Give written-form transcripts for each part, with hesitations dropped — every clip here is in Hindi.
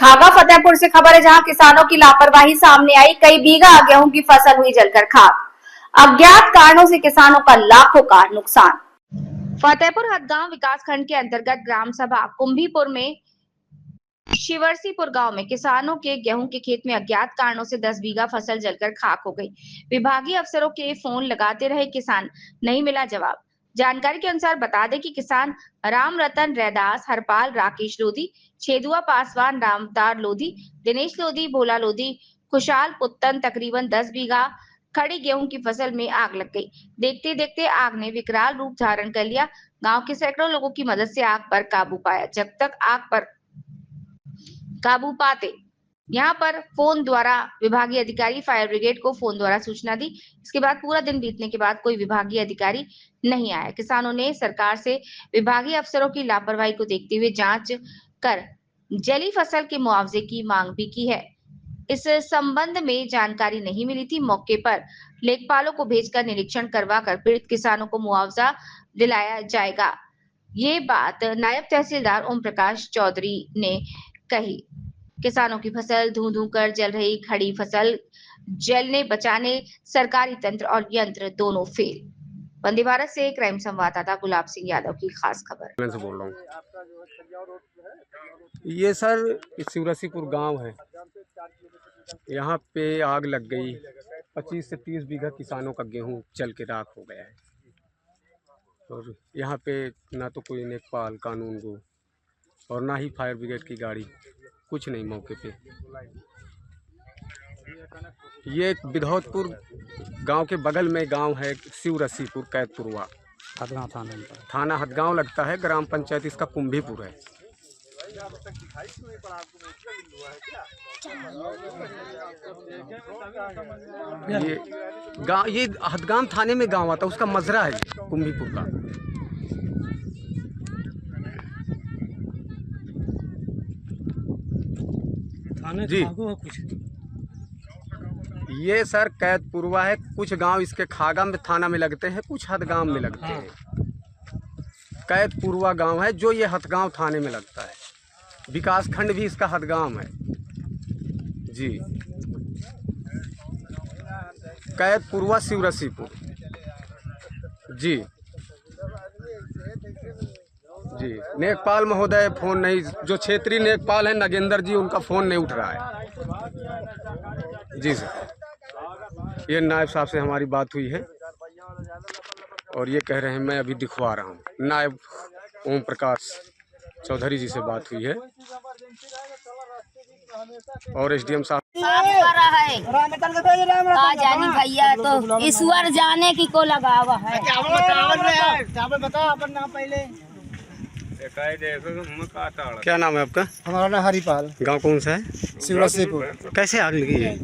खागा फतेहपुर से खबर है, जहां किसानों की लापरवाही सामने आई। कई बीघा गेहूं की फसल हुई जलकर खाक। अज्ञात कारणों से किसानों का लाखों का नुकसान। फतेहपुर हदगांव विकास खंड के अंतर्गत ग्राम सभा कुंभीपुर में शिवरसीपुर गांव में किसानों के गेहूं के खेत में अज्ञात कारणों से 10 बीघा फसल जलकर खाक हो गई। विभागीय अफसरों के फोन लगाते रहे किसान, नहीं मिला जवाब। जानकारी के अनुसार बता दें कि किसान राम रतन रैदास, हरपाल, राकेश लोधी, छेदुआ पासवान, रामदार लोधी, दिनेश लोधी, भोला लोधी, खुशहाल पुत्तन तकरीबन 10 बीघा खड़ी गेहूं की फसल में आग लग गई। देखते देखते आग ने विकराल रूप धारण कर लिया। गांव के सैकड़ों लोगों की मदद से आग पर काबू पाया। जब तक आग पर काबू पाते यहाँ पर फोन द्वारा विभागीय अधिकारी फायर ब्रिगेड को फोन द्वारा सूचना दी। इसके बाद पूरा दिन बीतने के बाद कोई विभागीय अधिकारी नहीं आया। किसानों ने सरकार से विभागीय अफसरों की लापरवाही को देखते हुए जांच कर जली फसल के मुआवजे की मांग भी की है। इस संबंध में जानकारी नहीं मिली थी। मौके पर लेखपालों को भेजकर निरीक्षण करवाकर पीड़ित किसानों को मुआवजा दिलाया जाएगा। ये बात नायब तहसीलदार ओम प्रकाश चौधरी ने कही। किसानों की फसल धूं धूं कर जल रही, खड़ी फसल जलने बचाने सरकारी तंत्र और यंत्र दोनों फेल। वंदे भारत से क्राइम संवाददाता गुलाब सिंह यादव की खास खबर। मैं से बोल रहा हूँ। ये सर शिवरसीपुर गांव है, यहाँ पे आग लग गई। 25 से 30 बीघा किसानों का गेहूं जल के राख हो गया है। और यहाँ पे ना तो कोई लेखपाल कानून गो और ना ही फायर ब्रिगेड की गाड़ी, कुछ नहीं मौके पे। ये बिधौतपुर गांव के बगल में गांव है शिवरसीपुर कैदपुरवा, हदगांव थाना हदगांव लगता है। ग्राम पंचायत इसका कुंभीपुर है। ये हदगांव थाने में गांव आता है, उसका मजरा है कुंभीपुर का। थाने जी कुछ ये सर कैदपुरवा है। कुछ गांव इसके खागा में थाना में लगते हैं, कुछ हदगांव में लगते हैं। कैदपुरवा गांव है जो ये हदगांव थाने में लगता है। विकास खंड भी इसका हदगांव है जी। कैदपुरवा शिवरसीपुर जी। जी नेकपाल महोदय फोन नहीं, जो क्षेत्रीय नेकपाल है नगेंद्र जी, उनका फोन नहीं उठ रहा है जी सर। ये नायब साहब से हमारी बात हुई है और ये कह रहे हैं मैं अभी दिखवा रहा हूँ। नायब ओम प्रकाश चौधरी जी से बात हुई है और एसडीएम साहब जानी भैया तो ईश्वर जाने की को लगा हुआ है। क्या नाम है आपका? हमारा नाम हरिपाल। गांव कौन सा है? शिवरसीपुर। कैसे आग लगी है?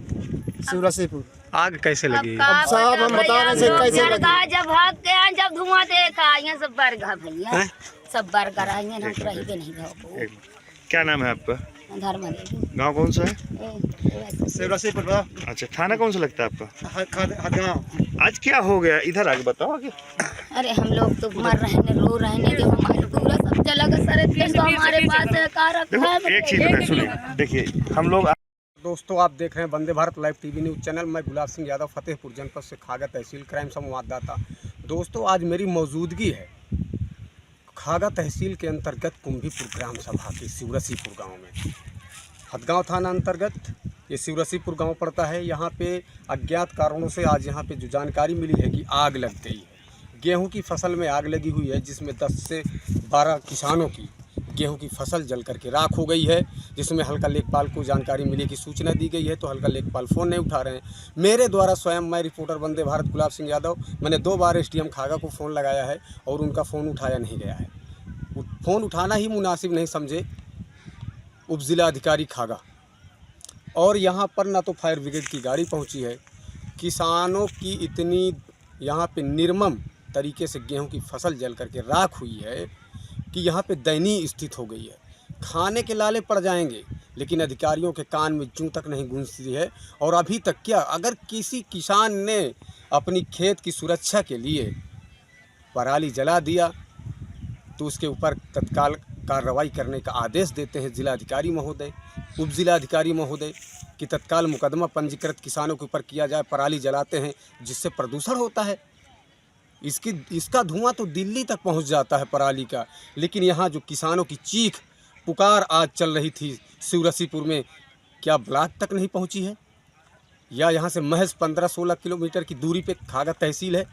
शिवरसीपुर। आग कैसे लगी? अब साहब हम बता रहे थे कैसे लगी। जब भाग गया, जब धुआं देखा, यहाँ सब बरगा भैया, सब बरगर आएंगे, हम रही के नहीं गाँव। क्या नाम है आपका? धर्मदेव। गांव कौन सा है? शिवरसीपुर। अच्छा, थाना कौन सा लगता है आपका? हदगांव। आज क्या हो गया? इधर आगे बताओ आगे। अरे हम लोग तो मर रहे हैं, रो रहे हैं, जो हमारे पूरा सब चला गया। सारे पेड़ तो हमारे पास है, देखो एक चीज बताएं, सुनिए, देखिए हम लोग। दोस्तों आप देख रहे हैं Vande Bharat live TV news channel. मैं गुलाब सिंह यादव, फतेहपुर जनपद से खागा तहसील क्राइम संवाददाता। दोस्तों आज मेरी मौजूदगी है खागा तहसील के अंतर्गत कुंभीपुर ग्राम सभा के शिवरसीपुर गांव में। हदगांव थाना अंतर्गत ये शिवरसीपुर गांव पड़ता है। यहाँ पे अज्ञात कारणों से आज यहाँ पे जो जानकारी मिली है कि आग लग गई है। गेहूं की फसल में आग लगी हुई है, जिसमें 10 से 12 किसानों की गेहूं की फसल जल करके राख हो गई है। जिसमें हल्का लेखपाल को जानकारी मिली कि सूचना दी गई है, तो हल्का लेखपाल फ़ोन नहीं उठा रहे हैं। मेरे द्वारा स्वयं, मैं रिपोर्टर वंदे भारत गुलाब सिंह यादव, मैंने 2 बार एसडीएम खागा को फ़ोन लगाया है और उनका फ़ोन उठाया नहीं गया है। फ़ोन उठाना ही मुनासिब नहीं समझे उप जिला अधिकारी खागा। और यहाँ पर ना तो फायर ब्रिगेड की गाड़ी पहुँची है। किसानों की इतनी यहाँ पे निर्मम तरीके से गेहूं की फसल जल करके राख हुई है कि यहाँ पे दयनीय स्थिति हो गई है। खाने के लाले पड़ जाएंगे, लेकिन अधिकारियों के कान में जूं तक नहीं गूंजती है। और अभी तक क्या, अगर किसी किसान ने अपनी खेत की सुरक्षा के लिए पराली जला दिया तो उसके ऊपर तत्काल कार्रवाई करने का आदेश देते हैं जिला अधिकारी महोदय। उप जिलाधिकारी महोदय कि तत्काल मुकदमा पंजीकृत किसानों के ऊपर किया जाए। पराली जलाते हैं जिससे प्रदूषण होता है, इसका धुआं तो दिल्ली तक पहुंच जाता है पराली का। लेकिन यहाँ जो किसानों की चीख पुकार आज चल रही थी शिवरसीपुर में, क्या ब्लॉक तक नहीं पहुंची है? या यहाँ से महज 15-16 किलोमीटर की दूरी पे खागा तहसील है,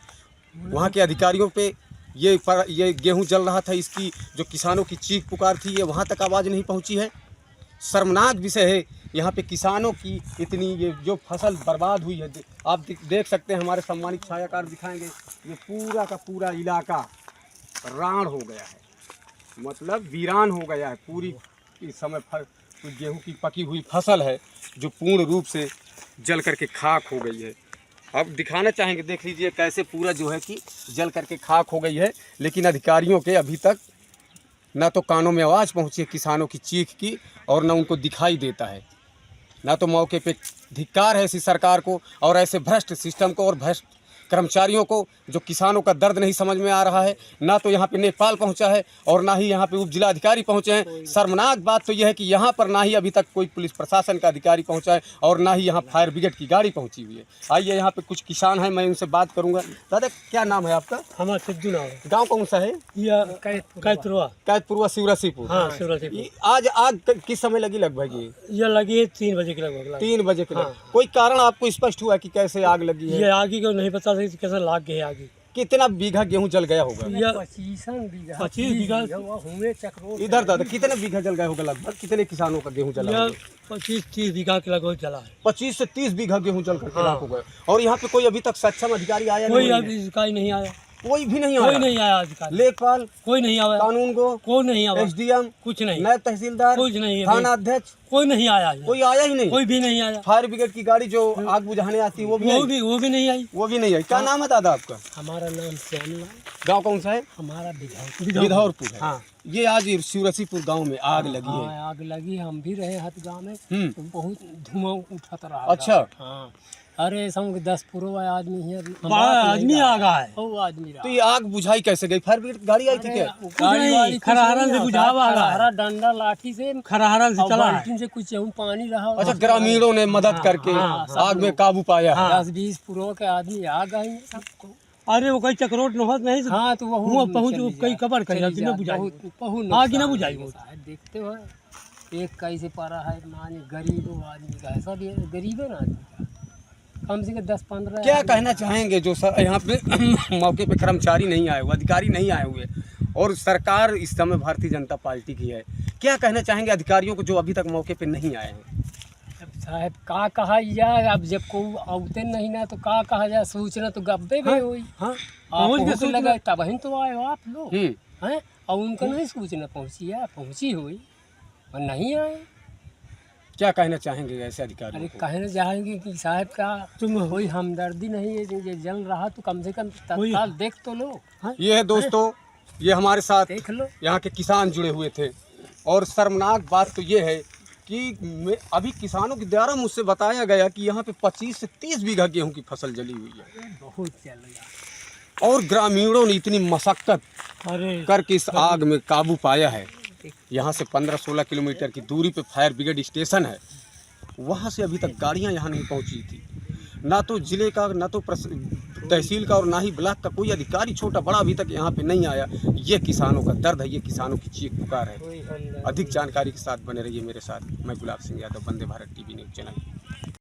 वहाँ के अधिकारियों पे ये गेहूं जल रहा था, इसकी जो किसानों की चीख पुकार थी ये वहाँ तक आवाज़ नहीं पहुँची है। शर्मनाक विषय है। यहाँ पे किसानों की इतनी ये जो फसल बर्बाद हुई है, आप देख सकते हैं, हमारे सम्मानित छायाकार दिखाएंगे, ये पूरा का पूरा इलाका रान हो गया है, मतलब वीरान हो गया है। पूरी इस समय गेहूं की पकी हुई फसल है जो पूर्ण रूप से जल करके खाक हो गई है। अब दिखाना चाहेंगे, देख लीजिए कैसे पूरा जो है कि जल करके खाक हो गई है। लेकिन अधिकारियों के अभी तक ना तो कानों में आवाज़ पहुँची है किसानों की चीख की, और ना उनको दिखाई देता है। ना तो मौके पे धिक्कार है ऐसी सरकार को और ऐसे भ्रष्ट सिस्टम को और भ्रष्ट कर्मचारियों को जो किसानों का दर्द नहीं समझ में आ रहा है। ना तो यहाँ पे नेपाल पहुँचा है और ना ही यहाँ पे उप जिलाधिकारी पहुँचे हैं। शर्मनाक बात तो यह है कि यहाँ पर ना ही अभी तक कोई पुलिस प्रशासन का अधिकारी पहुँचा है और ना ही यहाँ फायर ब्रिगेड की गाड़ी पहुँची हुई है। आइए यहाँ पे कुछ किसान हैं, मैं उनसे बात करूँगा। दादा क्या नाम है आपका? हमारा सिद्धू नाम है। गाँव कौन सा है? कैदपुरवा शिवरसीपुर। हाँ, शिवरसीपुर। आज आग किस समय लगी लगभग? ये लगी है 3 बजे के लगभग। 3 बजे के लगभग। कोई कारण आपको स्पष्ट हुआ कि कैसे आग लगी है? ये आगे को नहीं पता था कैसे लाग गए आगे। कितना बीघा गेहूं जल गया होगा? 25 बीघा इधर दादा कितने बीघा जल गया होगा लगभग? कितने किसानों का गेहूं जला होगा? 25-30 बीघा के लगभग जला है। 25 से 30 बीघा गेहूं जल कर राख हो गए। और यहाँ पे कोई अभी तक सक्षम अधिकारी आया कोई नहीं? अभी अधिकारी नहीं आया। कोई भी नहीं कोई आया? नहीं आया अधिकारी। लेखपाल कोई नहीं आया। कानून को कोई नहीं आया। SDM कुछ नहीं। नायब तहसीलदार कुछ नहीं। थाना अध्यक्ष कोई नहीं आया। कोई आया ही नहीं? कोई भी नहीं आया। फायर ब्रिगेड की गाड़ी जो आग बुझाने आती है वो भी नहीं आई। वो भी नहीं आई। क्या नाम है दादा आपका? हमारा नाम श्यामलाल। गाँव कौन सा है? हमारा विधौरपुर है। हाँ। ये आज शिवरसीपुर गांव में आग लगी है। आग लगी, हम भी रहे हत गाँव में, तो बहुत धुआं उठाता रहा। अच्छा। हाँ, अरे समझ 10 पुरो आदमी है, आदमी आ गया है। वो आदमी तो ये आग बुझाई कैसे गई? फायर ब्रिगेड गाड़ी आई थी क्या? गाड़ी खरहरन से बुझावा हरा डंडा लाठी से खरहरन से चला, बाल्टी से कुछ पानी रहा। अच्छा, ग्रामीणों ने मदद करके आग में काबू पाया। 10-20 पुरो के आदमी आ गए सबको। अरे वो कहीं चक्रोट नहत नहीं। हाँ, तो वो पहुँच कई कबर कर आगे ना बुझाई। देखते हो एक कैसे पारा है, माने गरीब आदमी का ऐसा भी गरीब है ना, कम से कम 10-15। क्या कहना चाहेंगे जो यहाँ पे मौके पे कर्मचारी नहीं आए हुए, अधिकारी नहीं आए हुए, और सरकार इस समय भारतीय जनता पार्टी की है, क्या कहना चाहेंगे अधिकारियों को जो अभी तक मौके पे नहीं आए हैं? साहब का कहा जाए, अब जब को आउते नहीं ना तो का कहा जाए, सूचना तो गब्बे भी हुई। हाँ, लगा तब ही तो आए आप लोग हैं, और उनका नहीं सूचना पहुँची है, पहुँची हुई और नहीं आए। क्या कहना चाहेंगे ऐसे अधिकारी? अरे कहना चाहेंगे कि साहब का तुम कोई हमदर्दी नहीं है, ये जल रहा तो कम से कम तत्काल देख तो लो। ये है दोस्तों, ये हमारे साथ देख लो, यहाँ के किसान जुड़े हुए थे। और शर्मनाक बात तो ये है कि अभी किसानों के द्वारा मुझसे बताया गया कि यहाँ पे 25 से 30 बीघा गेहूं की फसल जली हुई है। बहुत जल गया। और ग्रामीणों ने इतनी मशक्कत करके इस आग में काबू पाया है। यहाँ से 15-16 किलोमीटर की दूरी पे फायर ब्रिगेड स्टेशन है, वहाँ से अभी तक गाड़ियाँ यहाँ नहीं पहुँची थी। ना तो जिले का, ना तो तहसील का और ना ही ब्लॉक का कोई अधिकारी छोटा बड़ा अभी तक यहाँ पे नहीं आया। ये किसानों का दर्द है, ये किसानों की चीख पुकार है। अधिक जानकारी के साथ बने रहिए मेरे साथ। मैं Gulab Singh Yadav, Vande Bharat TV news channel.